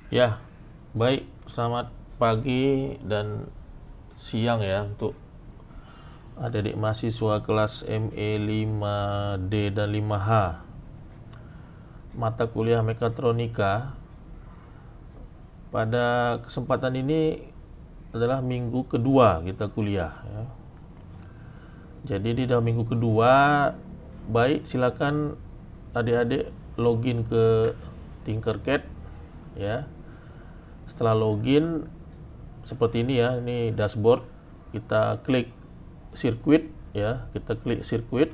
Ya, baik. Selamat pagi dan siang ya untuk adik-adik mahasiswa kelas ME 5D dan 5H. Mata kuliah mekatronika pada kesempatan ini adalah minggu kedua kita kuliah ya. Jadi di dalam minggu kedua, baik silakan adik-adik login ke Tinkercad ya. Setelah login seperti ini ya, ini dashboard. Kita klik sirkuit ya, kita klik sirkuit.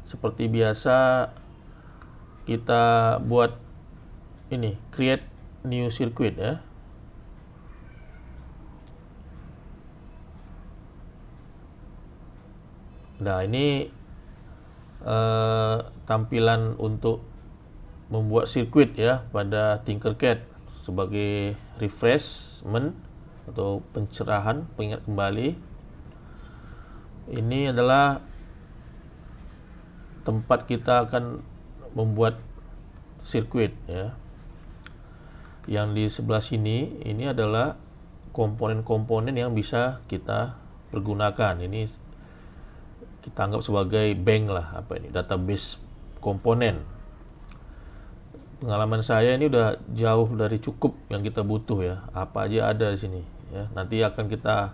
Seperti biasa kita buat ini create new circuit ya. Nah, ini tampilan untuk membuat sirkuit ya pada Tinkercad sebagai refreshment atau pencerahan, pengingat kembali. Ini adalah tempat kita akan membuat sirkuit ya. Yang di sebelah sini ini adalah komponen-komponen yang bisa kita pergunakan. Ini kita anggap sebagai bank lah, apa ini, database komponen. Pengalaman saya ini udah jauh dari cukup yang kita butuh ya. Apa aja ada di sini ya. Nanti akan kita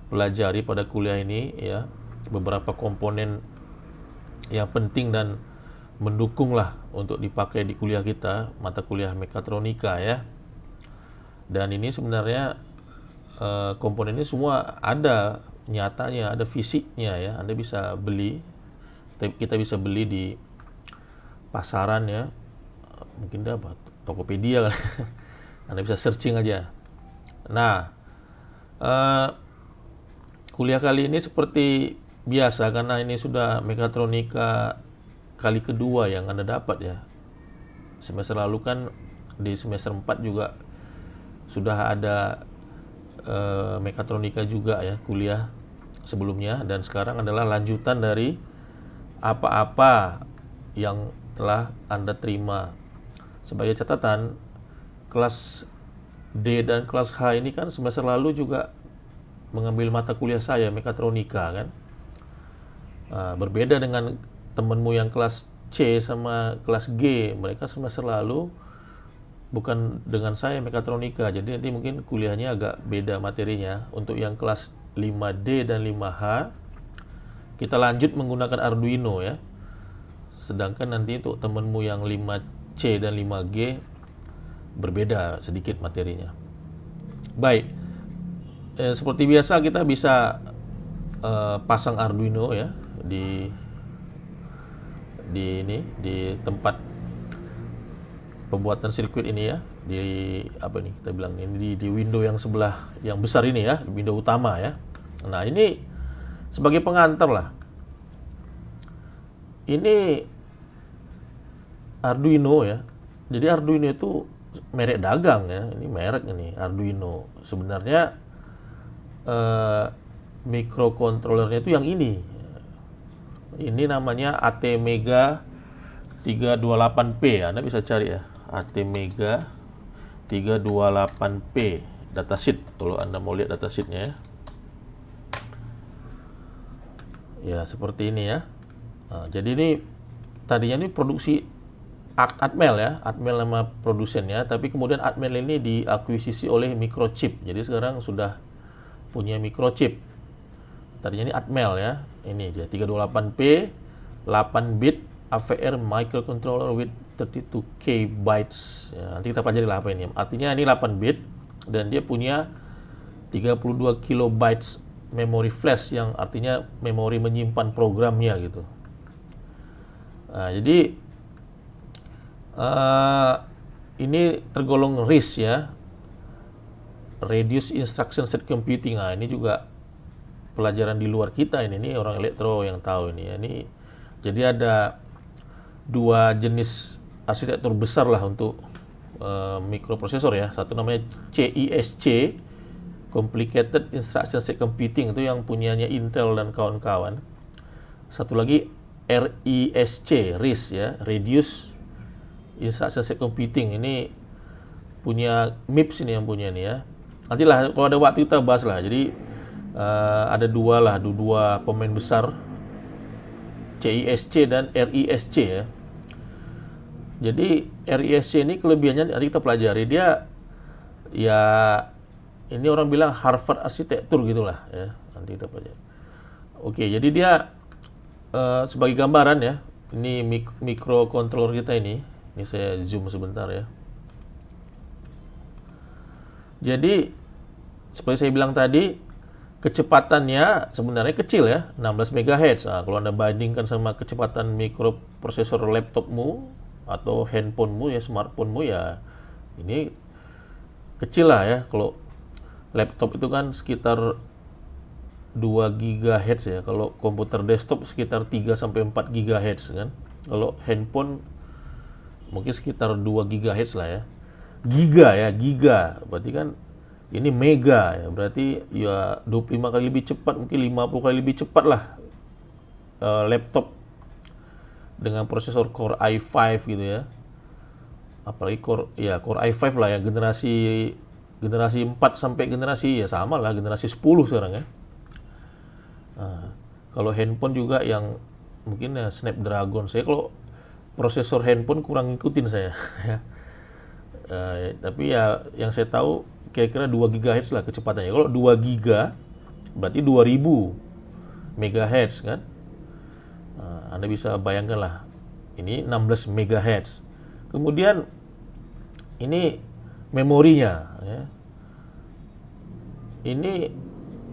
pelajari pada kuliah ini ya, beberapa komponen yang penting dan mendukung lah untuk dipakai di kuliah kita, mata kuliah mekatronika ya. Dan ini sebenarnya komponen ini semua ada nyatanya, ada fisiknya ya. Anda bisa beli, kita bisa beli di pasaran ya, mungkin dapat Tokopedia kan. Anda bisa searching aja. Nah, kuliah kali ini seperti biasa karena ini sudah mekatronika kali kedua yang Anda dapat ya. Semester lalu kan di semester 4 juga sudah ada mekatronika juga ya, kuliah sebelumnya, dan sekarang adalah lanjutan dari apa-apa yang telah Anda terima. Sebagai catatan, kelas D dan kelas H ini kan semester lalu juga mengambil mata kuliah saya, mekatronika kan. Berbeda dengan temanmu yang kelas C sama kelas G, mereka semester lalu bukan dengan saya mekatronika, jadi nanti mungkin kuliahnya agak beda materinya. Untuk yang kelas 5D dan 5H kita lanjut menggunakan Arduino ya, sedangkan nanti untuk temenmu yang 5C dan 5G berbeda sedikit materinya. Baik, seperti biasa kita bisa pasang Arduino ya di tempat pembuatan sirkuit ini ya, di apa nih kita bilang ini, di window yang sebelah yang besar ini ya, window utama ya. Nah, ini sebagai pengantar lah. Ini Arduino ya. Jadi Arduino itu merek dagang ya. Ini merek ini Arduino. Sebenarnya microcontrollernya itu yang ini. Ini namanya ATmega 328P. Anda bisa cari ya, ATmega 328P datasheet kalau Anda mau lihat datasheetnya ya. Ya, seperti ini ya. Nah, jadi ini tadinya ini produksi Atmel ya, Atmel nama produsennya, tapi kemudian Atmel ini diakuisisi oleh Microchip. Jadi sekarang sudah punya Microchip. Tadinya ini Atmel ya. Ini dia 328P 8 bit AVR microcontroller with 32K bytes. Ya, nanti kita pelajari lah apa ini. Artinya ini 8 bit dan dia punya 32 kilobytes memori flash, yang artinya memori menyimpan programnya gitu. Nah, jadi ini tergolong RISC ya, Reduced Instruction Set Computing. Nah, ini juga pelajaran di luar kita ini orang elektro yang tahu ini ya. Ini jadi ada dua jenis arsitektur besar lah untuk mikroprosesor ya. Satu namanya CISC, Complicated Instruction Set Computing, itu yang punyanya Intel dan kawan-kawan. Satu lagi RISC, RISC ya, Reduced Instruction Set Computing. Ini punya MIPS ini yang punya nih ya. Nantilah kalau ada waktu kita bahas lah. Jadi ada dua pemain besar, CISC dan RISC ya. Jadi RISC ini kelebihannya nanti kita pelajari, dia ya ini orang bilang Harvard arsitektur gitulah ya. Nanti kita pelajari. Oke, jadi dia sebagai gambaran ya. Ini microcontroller kita ini. Ini saya zoom sebentar ya. Jadi seperti saya bilang tadi, kecepatannya sebenarnya kecil ya, 16 MHz. Nah, kalau Anda bandingkan sama kecepatan mikroprosesor laptopmu atau handphonemu ya, smartphonemu ya, ini kecil lah ya. Kalau laptop itu kan sekitar 2 GHz ya, kalau komputer desktop sekitar 3 sampai 4 GHz kan. Kalau handphone mungkin sekitar 2 GHz lah ya. Giga, berarti kan ini mega ya, berarti ya 25 kali lebih cepat, mungkin 50 kali lebih cepat lah laptop dengan prosesor Core i5 gitu ya. Apalagi Core i5 lah ya, generasi 4 sampai generasi ya sama lah, generasi 10 sekarang ya. Nah, kalau handphone juga yang mungkin ya Snapdragon. Saya kalau prosesor handphone kurang ngikutin saya ya. Tapi ya yang saya tahu kira-kira 2 GHz lah kecepatannya. Kalau 2 giga berarti 2000 MHz kan. Anda bisa bayangkan lah, ini 16 MHz. Kemudian ini memorinya ya. Ini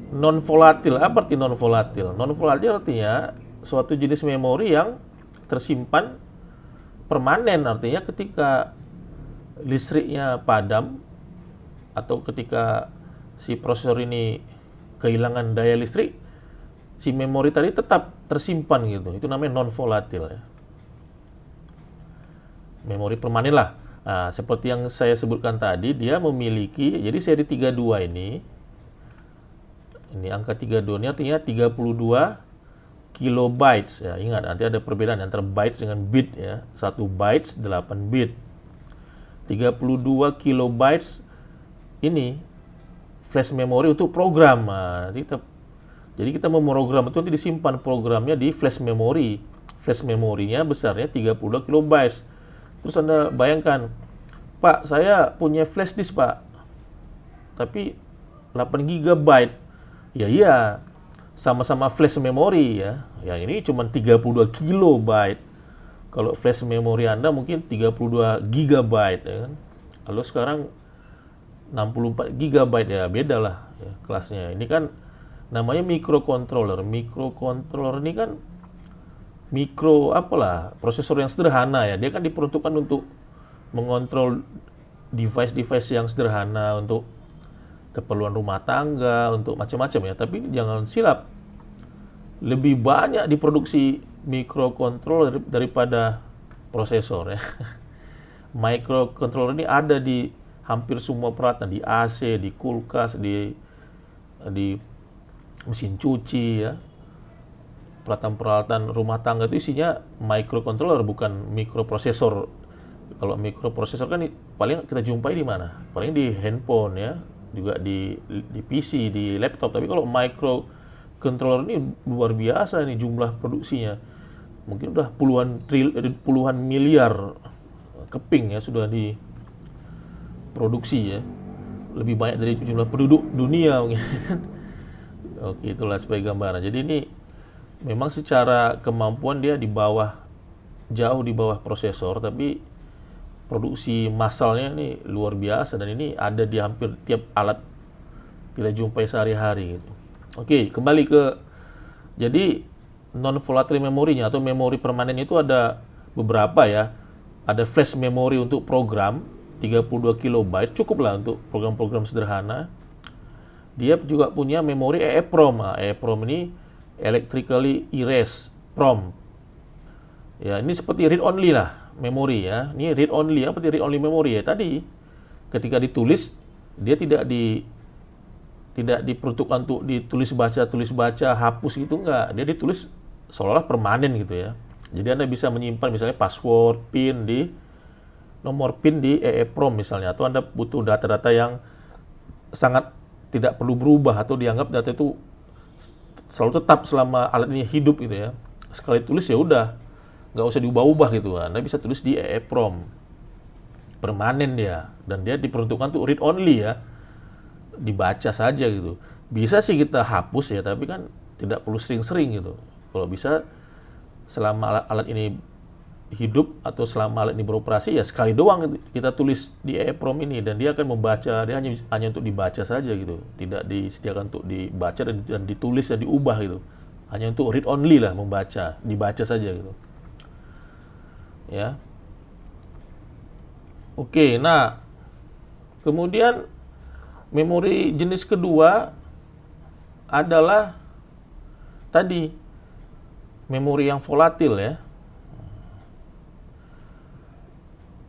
non volatil. Apa arti non volatil? Non volatil artinya suatu jenis memori yang tersimpan permanen, artinya ketika listriknya padam atau ketika si prosesor ini kehilangan daya listrik, si memori tadi tetap tersimpan gitu. Itu namanya non volatil ya. Memori permanen lah. Nah, seperti yang saya sebutkan tadi, dia memiliki, jadi seri 32 ini angka 32 ini artinya 32 kilobytes ya. Ingat, nanti ada perbedaan antara bytes dengan bit ya. 1 bytes 8 bit. 32 kilobytes ini flash memory untuk program. Nah, jadi kita memprogram itu nanti disimpan programnya di flash memory. Flash memorinya besarnya 32 kilobytes. Terus Anda bayangkan, Pak, saya punya flash disk, Pak. Tapi 8 GB. Ya iya, sama-sama flash memory ya. Yang ini cuma 32 kilobyte. Kalau flash memory Anda mungkin 32 GB ya kan. Lalu sekarang 64 GB ya, beda lah ya, kelasnya. Ini kan namanya microcontroller. Microcontroller ini kan prosesor yang sederhana ya. Dia kan diperuntukkan untuk mengontrol device-device yang sederhana, untuk keperluan rumah tangga, untuk macam-macam ya. Tapi jangan silap, lebih banyak diproduksi microcontroller daripada prosesor ya. Microcontroller ini ada di hampir semua peralatan, di AC, di kulkas, di mesin cuci ya. Peralatan rumah tangga itu isinya microcontroller, bukan mikroprosesor. Kalau mikroprosesor kan paling kita jumpai di mana? Paling di handphone ya, juga di PC, di laptop. Tapi kalau microcontroller ini luar biasa nih jumlah produksinya. Mungkin udah puluhan miliar keping ya sudah diproduksi ya. Lebih banyak dari jumlah penduduk dunia mungkin. Oke, itulah sebagai gambaran. Jadi ini memang secara kemampuan dia jauh di bawah prosesor, tapi produksi massalnya ini luar biasa, dan ini ada di hampir tiap alat kita jumpai sehari-hari gitu. Oke, kembali ke jadi non volatile memorinya atau memori permanen itu ada beberapa ya. Ada flash memory untuk program 32 kilobyte, cukup lah untuk program-program sederhana. Dia juga punya memori EEPROM. EEPROM ini electrically erased PROM. Ya, ini seperti read only lah memori ya. Ini read only, apa read only memori ya. Tadi ketika ditulis dia tidak diperuntukkan untuk ditulis baca, hapus gitu enggak. Dia ditulis seolah-olah permanen gitu ya. Jadi Anda bisa menyimpan misalnya password, PIN di nomor PIN di EEPROM misalnya, atau Anda butuh data-data yang sangat tidak perlu berubah atau dianggap data itu selalu tetap selama alat ini hidup gitu ya. Sekali tulis ya udah, nggak usah diubah-ubah gitu. Anda bisa tulis di EEPROM, permanen dia, dan dia diperuntukkan untuk read only ya, dibaca saja gitu. Bisa sih kita hapus ya, tapi kan tidak perlu sering-sering gitu. Kalau bisa selama alat ini hidup atau selama alat ini beroperasi ya sekali doang kita tulis di EEPROM ini, dan dia akan membaca, dia hanya untuk dibaca saja gitu, tidak disediakan untuk dibaca dan ditulis dan diubah gitu, hanya untuk read only lah, membaca, dibaca saja gitu ya. Oke, nah kemudian memori jenis kedua adalah tadi memori yang volatil ya.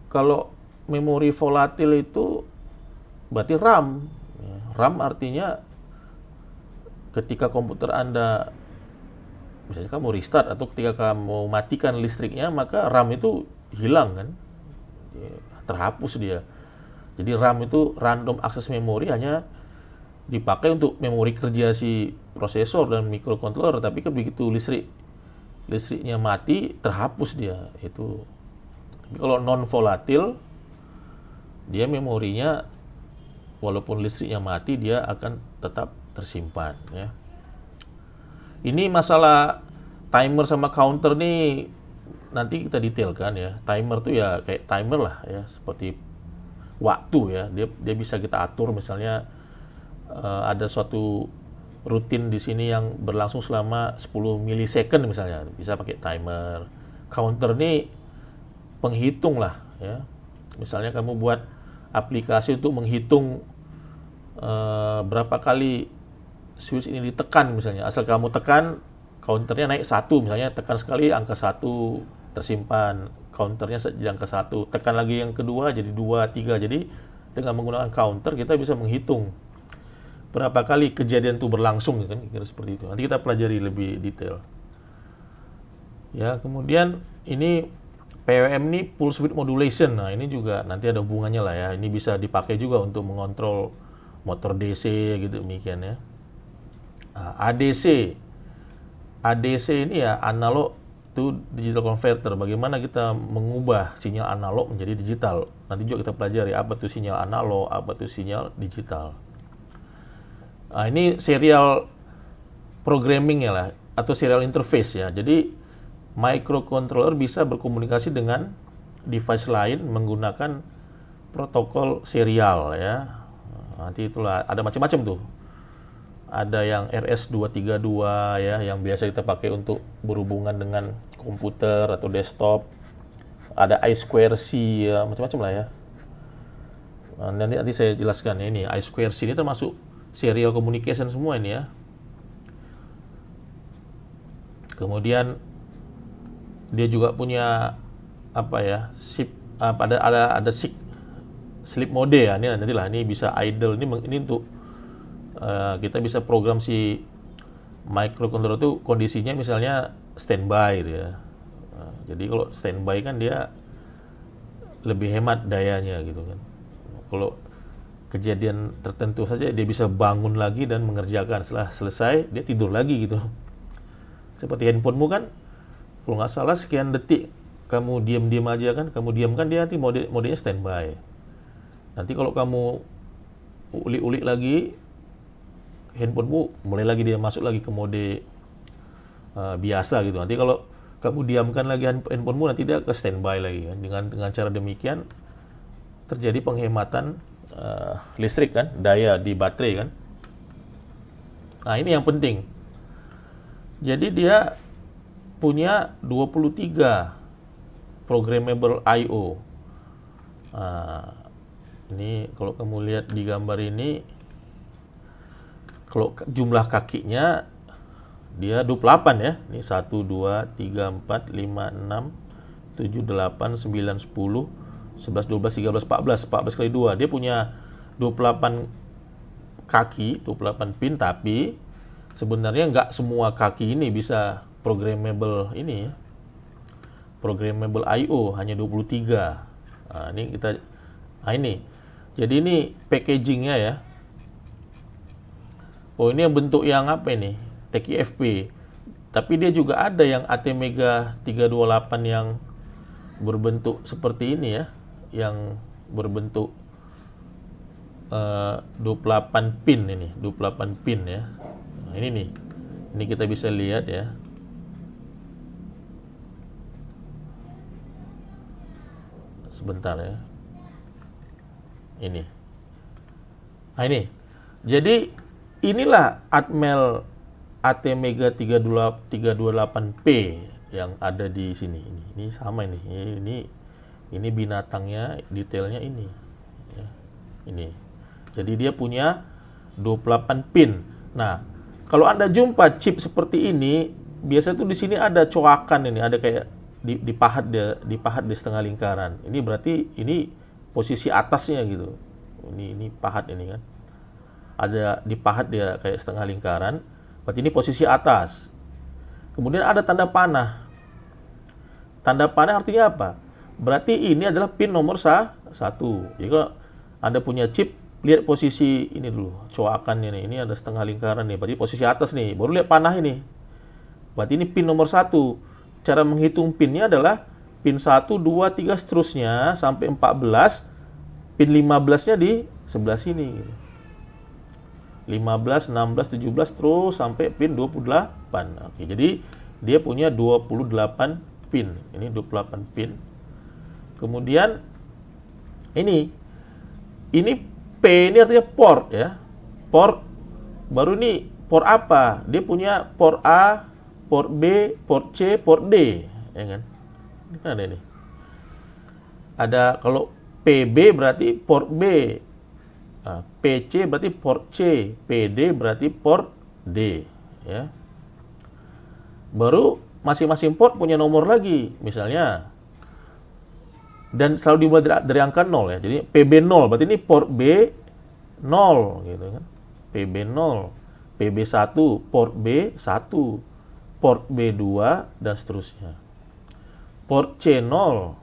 Kalau memori volatil itu berarti RAM. RAM artinya ketika komputer Anda, misalnya kamu restart atau ketika kamu matikan listriknya, maka RAM itu hilang kan, terhapus dia. Jadi RAM itu random access memory, hanya dipakai untuk memori kerja si prosesor dan microcontroller, tapi kan begitu listriknya mati, terhapus dia itu. Tapi kalau non volatil, dia memorinya walaupun listriknya mati dia akan tetap tersimpan ya. Ini masalah timer sama counter nih nanti kita detailkan ya. Timer tuh ya kayak timer lah ya, seperti waktu ya. Dia bisa kita atur, misalnya ada suatu rutin di sini yang berlangsung selama 10 milisecond misalnya, bisa pakai timer. Counter nih penghitung lah ya. Misalnya kamu buat aplikasi untuk menghitung berapa kali switch ini ditekan misalnya. Asal kamu tekan, counternya naik 1 misalnya, tekan sekali angka 1 tersimpan, counternya jadi angka 1, tekan lagi yang kedua jadi 2, 3. Jadi dengan menggunakan counter kita bisa menghitung berapa kali kejadian itu berlangsung kan, kira seperti itu. Nanti kita pelajari lebih detail. Ya, kemudian ini PWM ini pulse width modulation. Nah, ini juga nanti ada hubungannya lah ya. Ini bisa dipakai juga untuk mengontrol motor DC gitu demikian ya. Nah, ADC. ADC ini ya analog to digital converter. Bagaimana kita mengubah sinyal analog menjadi digital. Nanti juga kita pelajari apa itu sinyal analog, apa itu sinyal digital. Nah, ini serial programming ya lah, atau serial interface ya. Jadi microcontroller bisa berkomunikasi dengan device lain menggunakan protokol serial ya. Nanti itulah ada macam-macam tuh. Ada yang RS-232 ya, yang biasa kita pakai untuk berhubungan dengan komputer atau desktop. Ada I2C ya, macam-macam lah ya. Nah, nanti saya jelaskan ya, ini I2C ini termasuk serial communication semua ini ya. Kemudian dia juga punya apa ya, ada sleep mode ya. Ini nantilah, ini bisa idle, ini untuk kita bisa program si microcontroller itu kondisinya misalnya standby gitu ya. Jadi kalau standby kan dia lebih hemat dayanya gitu kan. Kalau kejadian tertentu saja dia bisa bangun lagi dan mengerjakan, setelah selesai dia tidur lagi gitu. Seperti handphonemu kan, kalau nggak salah sekian detik kamu diam-diam aja kan, kamu diamkan dia nanti modenya standby. Nanti kalau kamu ulik-ulik lagi, handphonemu mulai lagi dia masuk lagi ke mode biasa gitu. Nanti kalau kamu diamkan lagi handphonemu, nanti dia ke standby lagi kan. Dengan cara demikian terjadi penghematan listrik kan, daya di baterai kan. Nah, ini yang penting. Jadi dia punya 23 programmable I/O. Nah, ini kalau kamu lihat di gambar ini, kalau jumlah kakinya dia 28 ya. Ini 1, 2, 3, 4, 5, 6, 7, 8, 9, 10, 11, 12, 13, 14 kali 2. Dia punya 28 kaki, 28 pin, tapi sebenarnya nggak semua kaki ini bisa programmable ini ya. Programmable I/O hanya 23. Nah, ini. Jadi ini packagingnya ya. Oh, ini yang bentuk yang apa ini? TKFP. Tapi dia juga ada yang ATmega 328 yang berbentuk seperti ini ya, yang berbentuk 28 pin ini, 28 pin ya. Nah, ini nih. Ini kita bisa lihat ya. Sebentar ya. Ini. Nah, ini. Jadi inilah Atmel ATmega 328P yang ada di sini. Ini sama ini. Ini binatangnya, detailnya ini. Ya. Ini. Jadi dia punya 28 pin. Nah, kalau Anda jumpa chip seperti ini, biasa tuh di sini ada coakan ini, ada kayak dipahat di setengah lingkaran. Ini berarti ini posisi atasnya gitu. Ini pahat ini kan. Ada dipahat dia kayak setengah lingkaran. Berarti ini posisi atas. Kemudian ada tanda panah. Tanda panah artinya apa? Berarti ini adalah pin nomor 1. Jadi kalau Anda punya chip, lihat posisi ini dulu, coakannya nih. Ini ada setengah lingkaran nih, berarti posisi atas nih. Baru lihat panah ini. Berarti ini pin nomor 1. Cara menghitung pinnya adalah pin 1, 2, 3 seterusnya sampai 14. Pin 15-nya di sebelah sini. 15, 16, 17 terus sampai pin 28. Oke, jadi dia punya 28 pin. Ini 28 pin. Kemudian ini P ini artinya port ya. Port baru ini port apa? Dia punya port A, port B, port C, port D, ya kan? Ini kan ada ini. Ada kalau PB berarti port B. Nah, PC berarti port C, PD berarti port D, ya. Baru masing-masing port punya nomor lagi, misalnya. Dan selalu dimulai dari angka 0 ya. Jadi PB 0 berarti ini port B 0 gitu kan. PB 0, PB 1, port B 1, port B 2 dan seterusnya. Port C 0,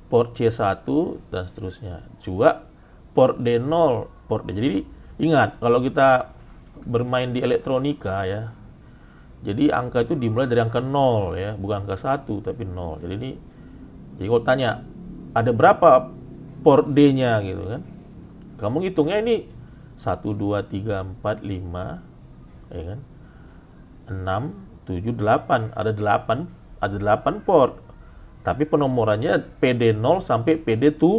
port C 1 dan seterusnya. Juga port D 0, port D. Jadi ingat kalau kita bermain di elektronika ya. Jadi angka itu dimulai dari angka 0 ya, bukan angka 1 tapi 0. Jadi kalau tanya, ada berapa port D-nya gitu kan? Kamu hitungnya ini 1, 2, 3, 4, 5, ya kan? 6, 7, 8. Ada 8 port. Tapi penomorannya PD0 sampai PD7.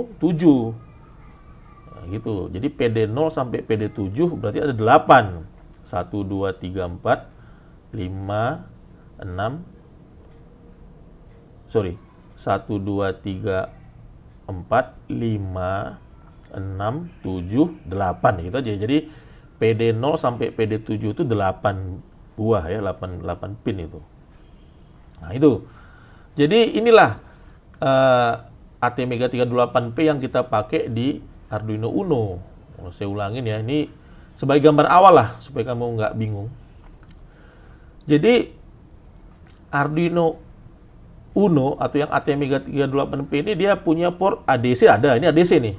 Nah, gitu. Jadi PD0 sampai PD7 berarti ada 8. 1, 2, 3, 4, 5, 6. Sorry. 1, 2, 3, 4, 5, 6, 7, 8 gitu aja. Jadi PD0 sampai PD7 itu 8 buah ya, 8 pin itu. Nah, itu. Jadi inilah ATmega 328P yang kita pakai di Arduino Uno. Saya ulangin ya, ini sebagai gambar awal lah supaya kamu nggak bingung. Jadi Arduino Uno atau yang ATmega 328P ini dia punya port ADC ada. Ini ADC nih.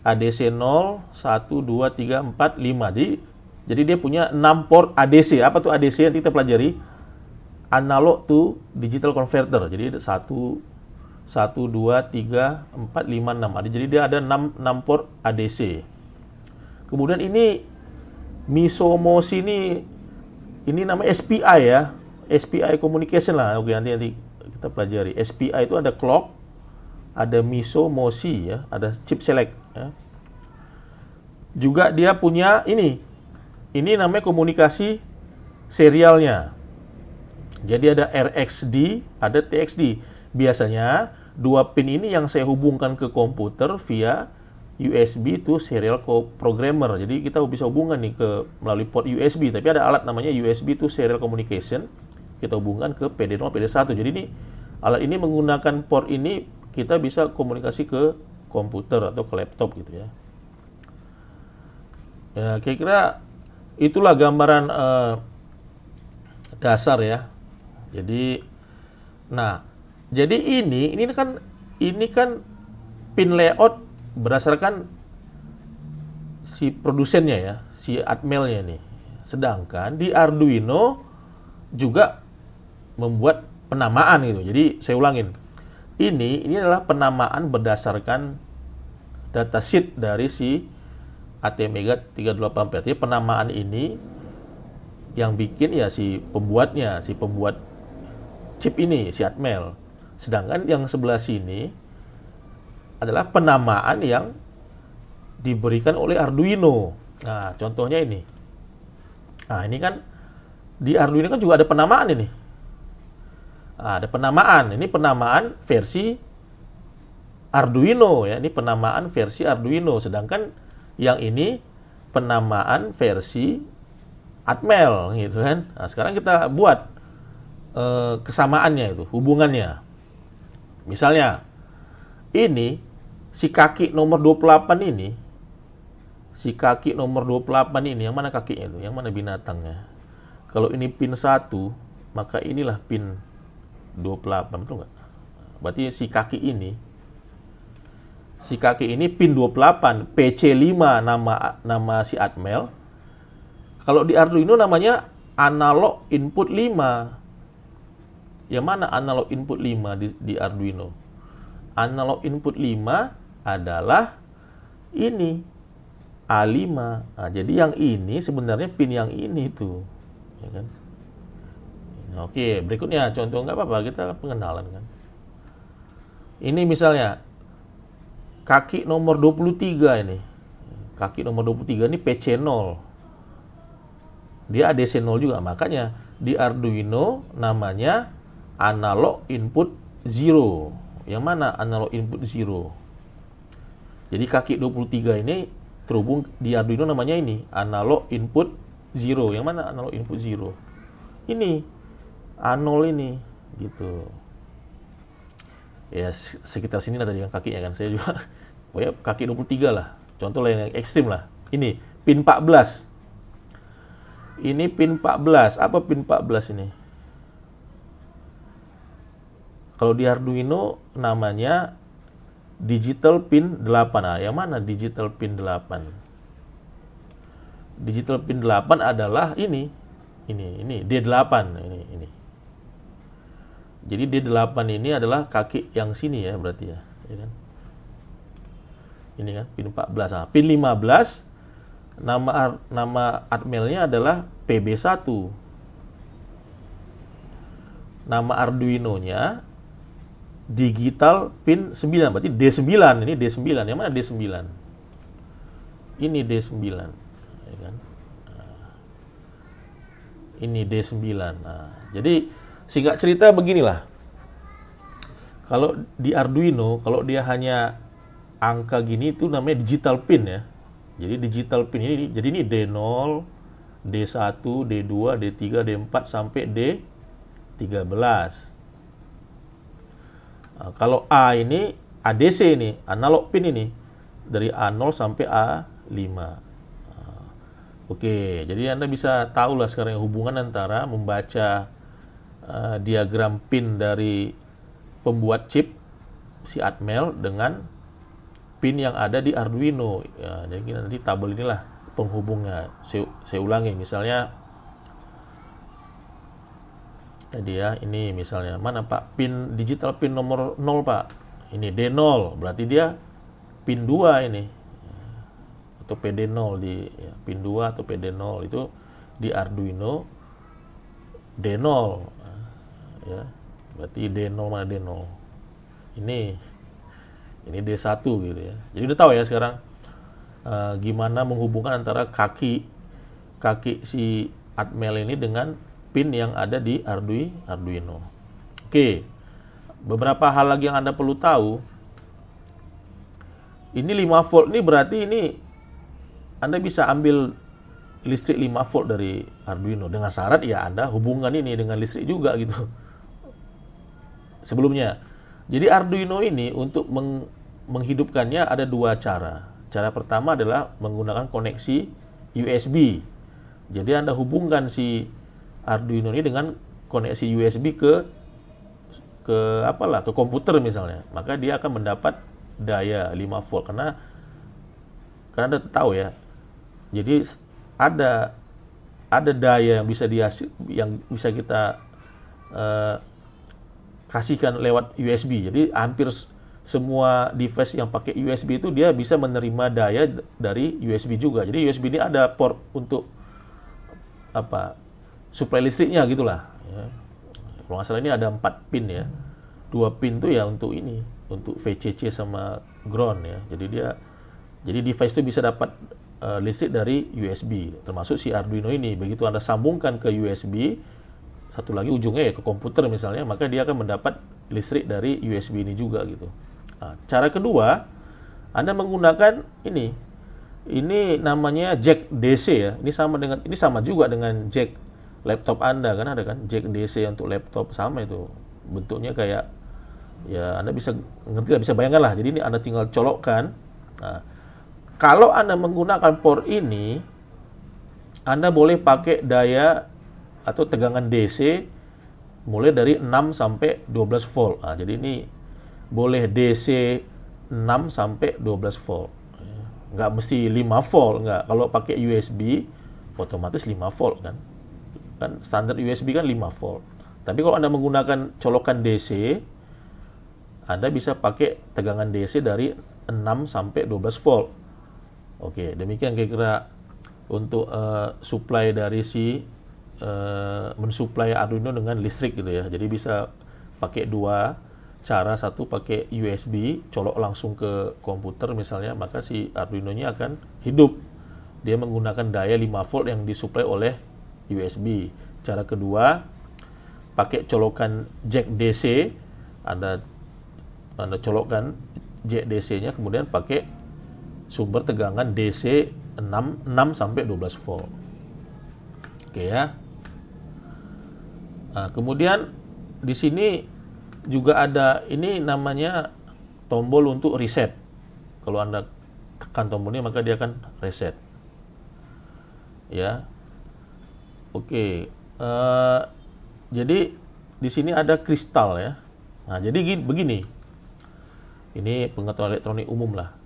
ADC 0, 1, 2, 3, 4, 5. Jadi dia punya 6 port ADC. Apa tuh ADC? Nanti kita pelajari. Analog to digital converter. Jadi 1, 2, 3, 4, 5, 6. Jadi dia ada 6 port ADC. Kemudian ini Misomoshi ini namanya SPI ya. SPI communication lah. Oke, nanti kita pelajari. SPI itu ada clock, ada Misomoshi ya, ada chip select ya. Juga dia punya ini namanya komunikasi serialnya. Jadi ada RxD, ada TxD. Biasanya dua pin ini yang saya hubungkan ke komputer via USB to serial programmer. Jadi kita bisa hubungkan nih melalui port USB, tapi ada alat namanya USB to serial communication. Kita hubungkan ke PD0, PD1. Jadi ini alat ini menggunakan port ini kita bisa komunikasi ke komputer atau ke laptop gitu ya. Ya, kira-kira itulah gambaran dasar ya. Jadi, nah, jadi ini kan pin layout berdasarkan si produsennya ya, si Atmel-nya nih. Sedangkan di Arduino juga membuat penamaan gitu. Jadi saya ulangin. Ini adalah penamaan berdasarkan datasheet dari si ATmega 384. Jadi penamaan ini yang bikin ya si pembuatnya, si pembuat chip ini, si Atmel. Sedangkan yang sebelah sini adalah penamaan yang diberikan oleh Arduino. Nah, contohnya ini. Nah, ini kan di Arduino kan juga ada penamaan ini. Nah, ada penamaan. Ini penamaan versi Arduino ya. Ini penamaan versi Arduino. Sedangkan yang ini penamaan versi Atmel gitu kan. Nah, sekarang kita buat kesamaannya itu, hubungannya. Misalnya ini si kaki nomor 28 ini, si kaki nomor 28 ini, yang mana kakinya itu? Yang mana binatangnya? Kalau ini pin 1, maka inilah pin 28, betul nggak? Berarti si kaki ini pin 28, PC5 nama si Atmel. Kalau di Arduino namanya analog input 5. Yang mana analog input 5 di Arduino? Analog input 5 adalah ini A5. Nah, jadi yang ini sebenarnya pin yang ini tuh, ya kan? Oke, berikutnya contoh nggak apa-apa, kita pengenalan kan. Ini misalnya kaki nomor 23 ini. Kaki nomor 23 ini PC0. Dia ADC0 juga, makanya di Arduino namanya analog input 0. Yang mana analog input 0? Jadi kaki 23 ini terhubung di Arduino namanya ini analog input 0. Yang mana analog input 0? Ini A0 ini gitu. Ya sekitar sini lah tadi yang kakinya kan. Saya juga pokoknya kaki 23 lah. Contoh lah yang ekstrim lah. Ini pin 14. Ini pin 14. Apa pin 14 ini? Kalau di Arduino namanya digital pin 8. Nah, yang mana digital pin 8? Digital pin 8 adalah ini D8 ini. Jadi D8 ini adalah kaki yang sini ya berarti ya kan? Ini kan pin 14. Nah, pin 15 nama Atmel-nya adalah PB1. Nama Arduino-nya digital pin 9, berarti D9. Ini D9. Yang mana D9? Ini D9, ya kan? Ini D9. Nah, jadi singkat cerita beginilah. Kalau di Arduino, kalau dia hanya angka gini itu namanya digital pin ya. Jadi digital pin ini, jadi ini D0, D1, D2, D3, D4 sampai D13. Nah, kalau A ini ADC ini, analog pin ini dari A0 sampai A5. Oke, jadi Anda bisa tahu lah sekarang hubungan antara membaca diagram pin dari pembuat chip si Atmel dengan pin yang ada di Arduino. Ya, jadi nanti tabel inilah penghubungnya. Saya ulangi, misalnya tadi ya, ini misalnya mana Pak pin digital pin nomor 0 Pak, ini D0, berarti dia pin 2 ini atau PD0 di ya, pin 2 atau PD0 itu di Arduino D0 ya, berarti D0 mana D0 ini D1 gitu ya. Jadi udah tahu ya sekarang gimana menghubungkan antara kaki si Atmel ini dengan pin yang ada di Arduino. Oke, beberapa hal lagi yang Anda perlu tahu. Ini 5 volt ini berarti ini Anda bisa ambil listrik 5 volt dari Arduino dengan syarat ya Anda hubungan ini dengan listrik juga gitu. Sebelumnya. Jadi Arduino ini untuk menghidupkannya ada dua cara. Cara pertama adalah menggunakan koneksi USB. Jadi Anda hubungkan si Arduino ini dengan koneksi USB ke komputer misalnya, maka dia akan mendapat daya 5 volt karena Anda tahu ya. Jadi ada daya yang bisa kita kasihkan lewat USB. Jadi hampir semua device yang pakai USB itu dia bisa menerima daya dari USB juga. Jadi USB ini ada port untuk suplai listriknya gitulah. Ya. Kalau nggak salah ini ada 4 pin ya. 2 pin tuh ya untuk ini, untuk VCC sama ground ya. Jadi device itu bisa dapat listrik dari USB, termasuk si Arduino ini. Begitu Anda sambungkan ke USB, satu lagi ujungnya ya ke komputer misalnya, maka dia akan mendapat listrik dari USB ini juga gitu. Nah, cara kedua, Anda menggunakan ini namanya jack DC ya. Ini sama juga dengan jack laptop Anda, kan ada kan jack DC untuk laptop, sama itu. Bentuknya kayak ya Anda bisa ngerti lah, bisa bayangkan lah. Jadi ini Anda tinggal colokkan. Nah, kalau Anda menggunakan port ini, Anda boleh pakai daya atau tegangan DC mulai dari 6 sampai 12 volt. Nah, jadi ini boleh DC 6 sampai 12 volt. Nggak mesti 5 volt, nggak. Kalau pakai USB, otomatis 5 volt kan. Kan standar USB kan 5 volt. Tapi kalau Anda menggunakan colokan DC, Anda bisa pakai tegangan DC dari 6 sampai 12 volt. Oke, demikian kira-kira untuk supply dari mensuplai Arduino dengan listrik gitu ya. Jadi bisa pakai dua cara, satu pakai USB, colok langsung ke komputer misalnya, maka si Arduino-nya akan hidup. Dia menggunakan daya 5 volt yang disuplai oleh USB. Cara kedua, pakai colokan jack DC, Anda colokkan jack DC-nya, kemudian pakai sumber tegangan DC 6 sampai 12 volt. Oke ya. Nah, kemudian di sini juga ada ini namanya tombol untuk reset. Kalau Anda tekan tombol ini maka dia akan reset. Ya. Oke. Jadi di sini ada kristal ya. Nah, jadi begini. Ini pengetahuan elektronik umum lah.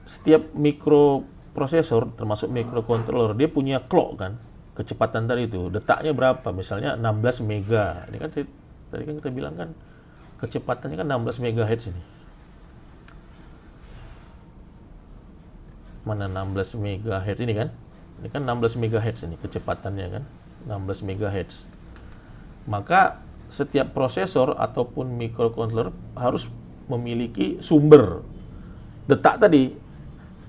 Setiap mikroprosesor termasuk microcontroller dia punya clock kan. Kecepatan tadi itu, detaknya berapa? Misalnya 16 mega. Ini kan tadi kan kita bilang kan kecepatannya kan 16 MHz ini. Mana 16 MHz ini kan? Ini kan 16 MHz ini kecepatannya kan, 16 MHz. Maka setiap prosesor ataupun microcontroller harus memiliki sumber detak tadi.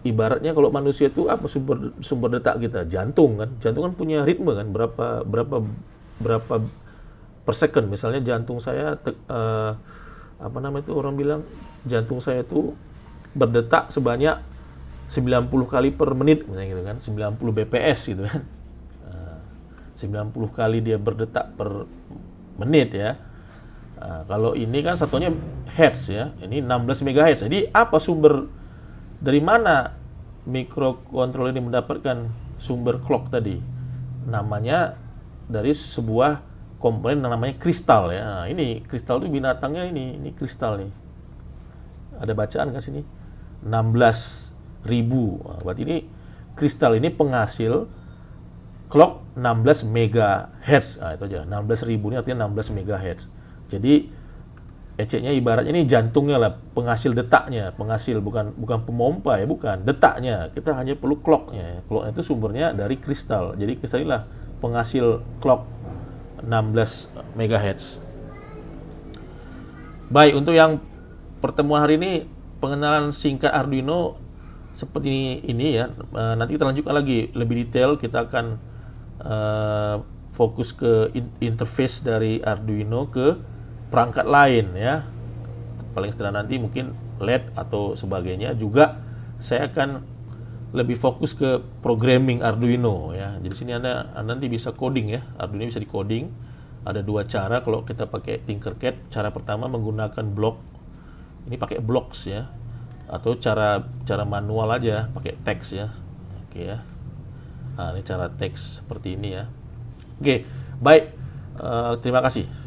Ibaratnya kalau manusia itu apa sumber detak kita? Jantung kan. Jantung kan punya ritme kan, berapa per second. Misalnya jantung saya orang bilang jantung saya itu berdetak sebanyak 90 kali per menit misalnya gitu kan, 90 bps gitu kan. 90 kali dia berdetak per menit ya. Kalau ini kan satunya hertz ya. Ini 16 MHz. Jadi apa dari mana microcontroller ini mendapatkan sumber clock tadi? Namanya dari sebuah komponen yang namanya kristal ya. Nah, ini kristal itu binatangnya ini kristal nih. Ada bacaan kan sini? 16.000. Nah, berarti ini kristal ini penghasil clock 16 MHz. Nah, itu aja. 16.000 ini artinya 16 MHz. Jadi EC-nya ibaratnya ini jantungnya lah, penghasil detaknya, bukan pemompa ya, bukan, detaknya. Kita hanya perlu clock-nya. Clock-nya itu sumbernya dari kristal. Jadi kristal inilah penghasil clock 16 MHz. Baik, untuk yang pertemuan hari ini pengenalan singkat Arduino seperti ini ya. Nanti kita lanjutkan lagi lebih detail, kita akan fokus ke interface dari Arduino ke perangkat lain ya. Paling sederhana nanti mungkin LED atau sebagainya. Juga saya akan lebih fokus ke programming Arduino ya. Jadi sini Anda nanti bisa coding ya. Arduino bisa di-coding. Ada dua cara kalau kita pakai Tinkercad. Cara pertama menggunakan blok. Ini pakai blocks ya. Atau cara manual aja pakai teks ya. Oke ya. Nah, ini cara teks seperti ini ya. Oke, baik. Terima kasih.